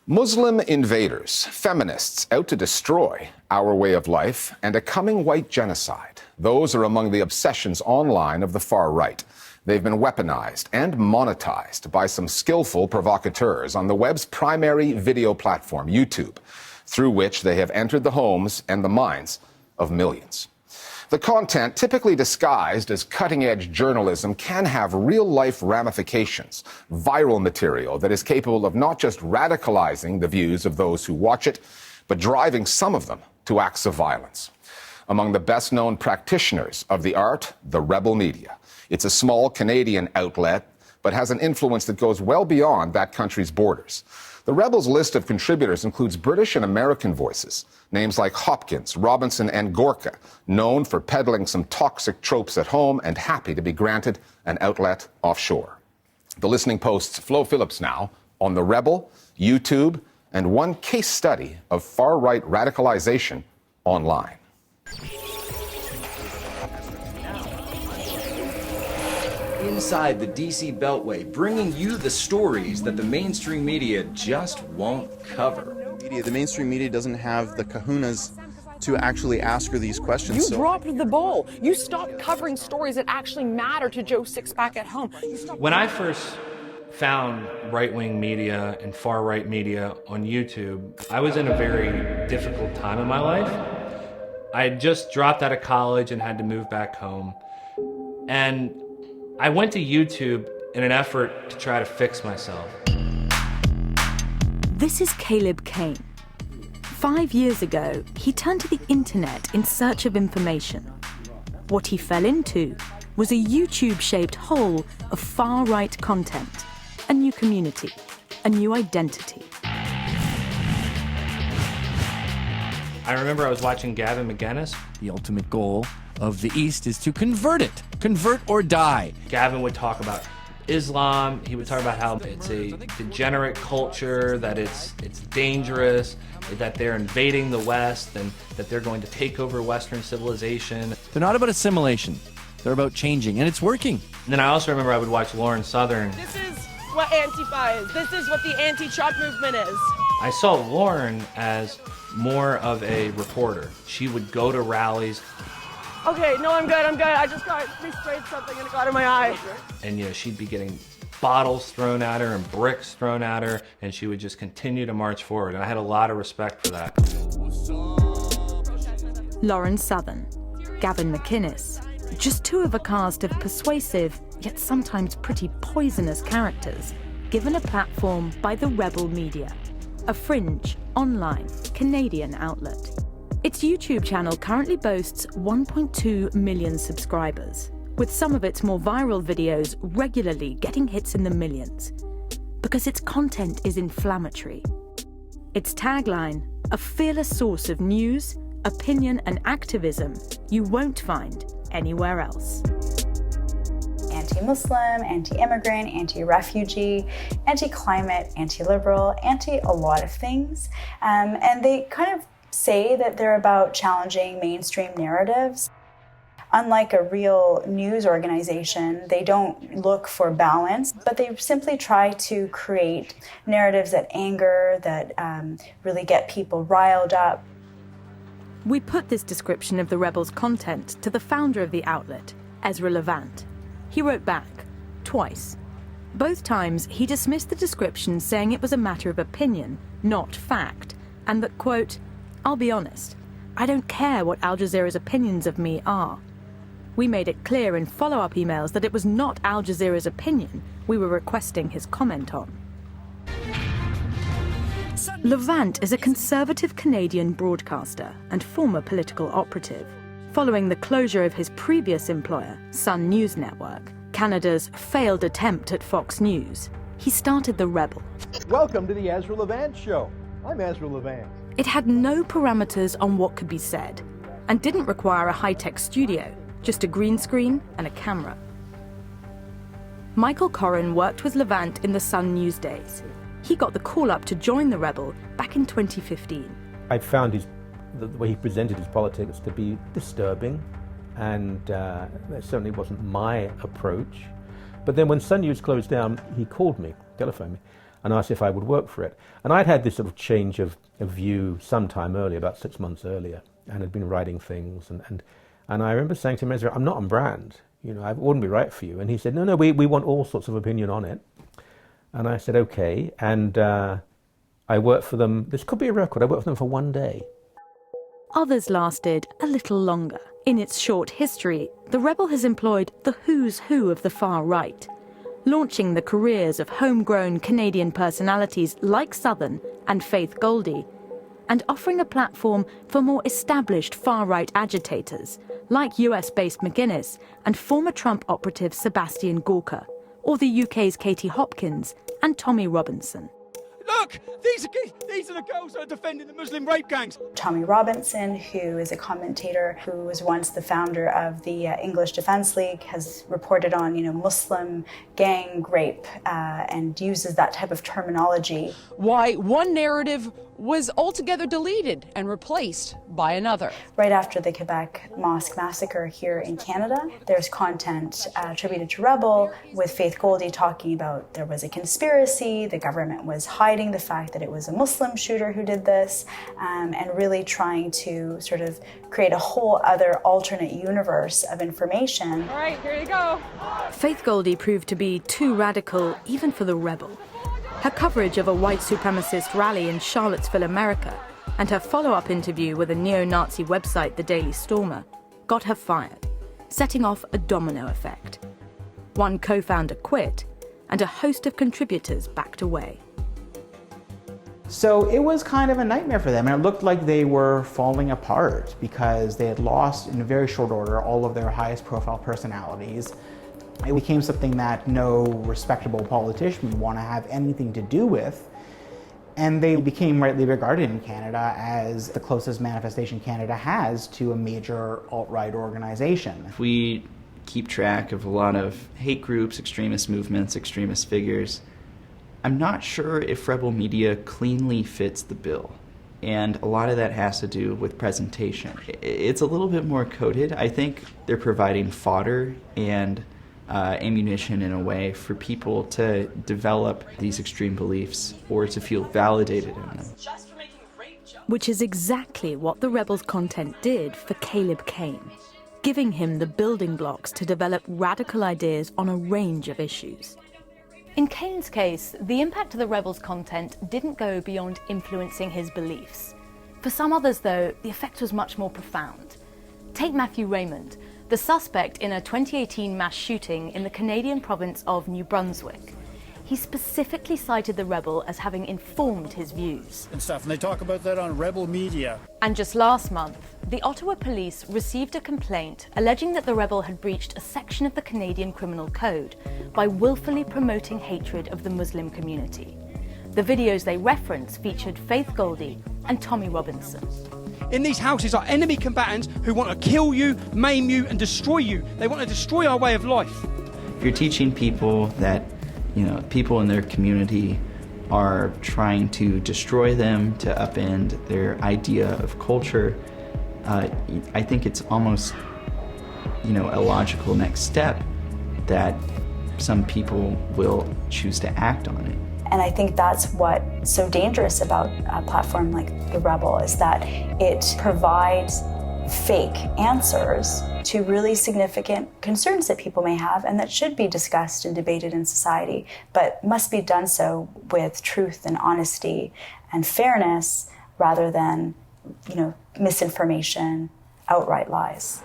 Muslim invaders, feminists out to destroy our way of life, and a coming white genocide. Those are among the obsessions online of the far right. They've been weaponized and monetized by some skillful provocateurs on the web's primary video platform, YouTube, through which they have entered the homes and the minds of millions. The content, typically disguised as cutting-edge journalism, can have real-life ramifications, viral material that is capable of not just radicalizing the views of those who watch it, but driving some of them to acts of violence. Among the best-known practitioners of the art, the rebel media. It's a small Canadian outlet, but has an influence that goes well beyond that country's borders. The Rebels' list of contributors includes British and American voices, names like Hopkins, Robinson, and Gorka, known for peddling some toxic tropes at home and happy to be granted an outlet offshore. The Listening Post's Flo Phillips now on the Rebel, YouTube, and one case study of far-right radicalization online. Inside the DC Beltway, bringing you the stories that the mainstream media just won't cover. The mainstream media doesn't have the kahunas to actually ask her these questions. You dropped the ball. You stopped covering stories that actually matter to Joe Sixpack at home. When I first found right-wing media and far-right media on YouTube, I was in a very difficult time in my life. I had just dropped out of college and had to move back home. And I went to YouTube in an effort to try to fix myself. This is Caleb CAIN. 5 years ago, he turned to the internet in search of information. What he fell into was a YouTube-shaped hole of far-right content, a new community, a new identity. I remember I was watching Gavin McInnes. The ultimate goal of the East is to convert it. Convert or die. Gavin would talk about Islam. He would talk about how it's a degenerate culture, that it's dangerous, that they're invading the West, and that they're going to take over Western civilization. They're not about assimilation. They're about changing, and it's working. And then I also remember I would watch Lauren Southern. This is what Antifa is. This is what the anti-Trump movement is. I saw Lauren as more of a reporter. She would go to rallies. Okay, no, I'm good. I just sprayed something and it got in my eye. And she'd be getting bottles thrown at her and bricks thrown at her, and she would just continue to march forward. And I had a lot of respect for that. Lauren Southern, Gavin McInnes, just two of a cast of persuasive, yet sometimes pretty poisonous characters, given a platform by the rebel media, a fringe, online, Canadian outlet. Its YouTube channel currently boasts 1.2 million subscribers, with some of its more viral videos regularly getting hits in the millions, because its content is inflammatory. Its tagline, a fearless source of news, opinion and activism you won't find anywhere else. Anti-Muslim, anti-immigrant, anti-refugee, anti-climate, anti-liberal, anti-a lot of things. And they kind of say that they're about challenging mainstream narratives. Unlike a real news organization, they don't look for balance, but they simply try to create narratives that anger, that really get people riled up. We put this description of the Rebels' content to the founder of the outlet, Ezra Levant. He wrote back, twice. Both times, he dismissed the description, saying it was a matter of opinion, not fact, and that, quote, "I'll be honest, I don't care what Al Jazeera's opinions of me are." We made it clear in follow-up emails that it was not Al Jazeera's opinion we were requesting his comment on. Levant is a conservative Canadian broadcaster and former political operative. Following the closure of his previous employer, Sun News Network, Canada's failed attempt at Fox News, he started the Rebel. Welcome to the Ezra Levant Show. I'm Ezra Levant. It had no parameters on what could be said, and didn't require a high-tech studio, just a green screen and a camera. Michael COREN worked with Levant in the Sun News days. He got the call up to join the Rebel back in 2015. I found the way he presented his politics to be disturbing, and that certainly wasn't my approach. But then when Sun News closed down, he called me, telephoned me, and asked if I would work for it. And I'd had this sort of change of view some time earlier, about 6 months earlier, and had been writing things. And I remember saying to him, Ezra, I'm not on brand. I wouldn't be right for you. And he said, no, we want all sorts of opinion on it. And I said, okay. And I worked for them. This could be a record. I worked for them for 1 day. Others lasted a little longer. In its short history, the Rebel has employed the who's who of the far right, launching the careers of homegrown Canadian personalities like Southern and Faith Goldy, and offering a platform for more established far-right agitators like US-based McGuinness and former Trump operative Sebastian Gorka, or the UK's Katie Hopkins and Tommy Robinson. Look, these are the girls that are defending the Muslim rape gangs. Tommy Robinson, who is a commentator who was once the founder of the English Defence League, has reported on, Muslim gang rape and uses that type of terminology. Why one narrative was altogether deleted and replaced by another. Right after the Quebec mosque massacre here in Canada, there's content attributed to Rebel with Faith Goldy talking about there was a conspiracy, the government was hiding the fact that it was a Muslim shooter who did this, and really trying to sort of create a whole other alternate universe of information. All right, here you go. Faith Goldy proved to be too radical even for the Rebel. Her coverage of a white supremacist rally in Charlottesville, America, and her follow-up interview with a neo-Nazi website, The Daily Stormer, got her fired, setting off a domino effect. One co-founder quit, and a host of contributors backed away. So it was kind of a nightmare for them, and it looked like they were falling apart because they had lost, in a very short order, all of their highest profile personalities. It became something that no respectable politician would want to have anything to do with. And they became rightly regarded in Canada as the closest manifestation Canada has to a major alt-right organization. We keep track of a lot of hate groups, extremist movements, extremist figures. I'm not sure if Rebel Media cleanly fits the bill. And a lot of that has to do with presentation. It's a little bit more coded. I think they're providing fodder and ammunition in a way for people to develop these extreme beliefs or to feel validated in them. Which is exactly what the Rebels' content did for Caleb CAIN, giving him the building blocks to develop radical ideas on a range of issues. In CAIN's case, the impact of the Rebels' content didn't go beyond influencing his beliefs. For some others, though, the effect was much more profound. Take Matthew Raymond, the suspect in a 2018 mass shooting in the Canadian province of New Brunswick. He specifically cited the Rebel as having informed his views. And stuff, and they talk about that on Rebel Media. And just last month, the Ottawa Police received a complaint alleging that the Rebel had breached a section of the Canadian Criminal Code by willfully promoting hatred of the Muslim community. The videos they reference featured Faith Goldy and Tommy Robinson. In these houses are enemy combatants who want to kill you, maim you, and destroy you. They want to destroy our way of life. If you're teaching people that, people in their community are trying to destroy them, to upend their idea of culture, I think it's almost, a logical next step that some people will choose to act on it. And I think that's what's so dangerous about a platform like The Rebel, is that it provides fake answers to really significant concerns that people may have and that should be discussed and debated in society, but must be done so with truth and honesty and fairness rather than, misinformation, outright lies.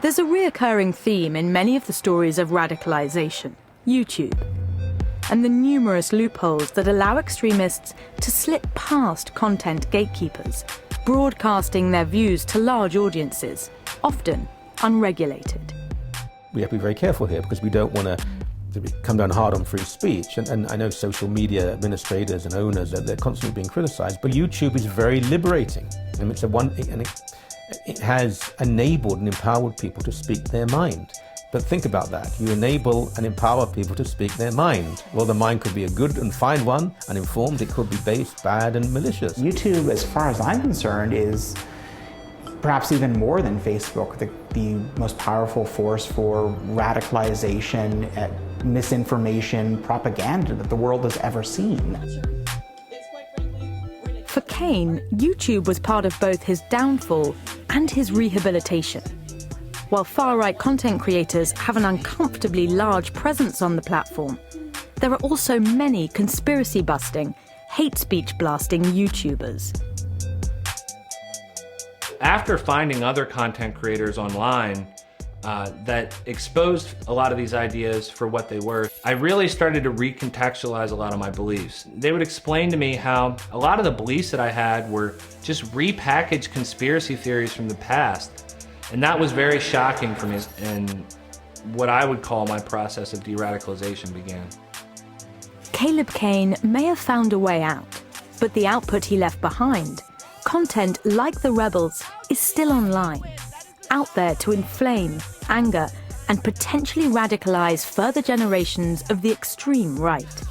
There's a reoccurring theme in many of the stories of radicalization: YouTube, and the numerous loopholes that allow extremists to slip past content gatekeepers, broadcasting their views to large audiences, often unregulated. We have to be very careful here because we don't want to come down hard on free speech. And I know social media administrators and owners, they're constantly being criticized, but YouTube is very liberating. And it has enabled and empowered people to speak their mind. But think about that. You enable and empower people to speak their mind. Well, the mind could be a good and fine one, and informed. It could be base, bad, and malicious. YouTube, as far as I'm concerned, is perhaps even more than Facebook, the most powerful force for radicalization misinformation propaganda that the world has ever seen. For CAIN, YouTube was part of both his downfall and his rehabilitation. While far-right content creators have an uncomfortably large presence on the platform, there are also many conspiracy-busting, hate speech blasting YouTubers. After finding other content creators online that exposed a lot of these ideas for what they were, I really started to recontextualize a lot of my beliefs. They would explain to me how a lot of the beliefs that I had were just repackaged conspiracy theories from the past. And that was very shocking for me, and what I would call my process of de-radicalization began. Caleb Cain may have found a way out, but the output he left behind, content like the rebels, is still online, out there to inflame, anger, and potentially radicalize further generations of the extreme right.